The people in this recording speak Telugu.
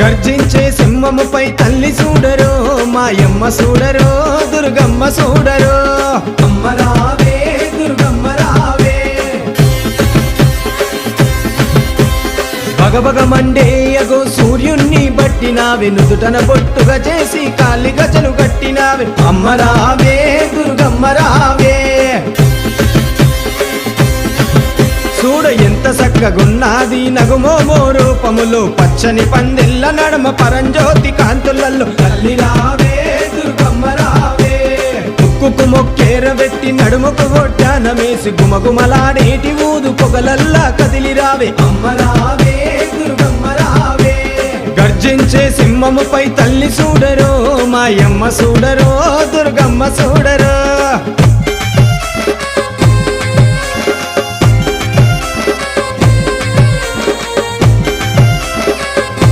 గర్జించే సింహముపై తల్లి చూడరో మాయమ్మ చూడరో దుర్గమ్మ చూడరో అమ్మ రావే దుర్గమ్మ రావే భగభగ మండేయగో సూర్యుణ్ణి బట్టినావే నుదుటన బొట్టుగా చేసి కాలి గజలు కట్టినావే అమ్మ రావే దుర్గమ్మ రావే చూడ ఎంత చక్కగున్నది నగుమోమో రూపములు పచ్చని పందిళ్ళ నడమ పరంజ్యోతి కాంతులలో తల్లి రావే దుర్గమ్మ రావే ముక్కుకు మొక్కేరబెట్టి నడుముకు ఒడ్డానమేసి గుమగుమలాడేటి ఊదు పొగలల్లా కదిలి రావే అమ్మ రావే దుర్గమ్మ రావే గర్జించే సింహముపై తల్లి చూడరో మాయమ్మ చూడరో దుర్గమ్మ చూడరో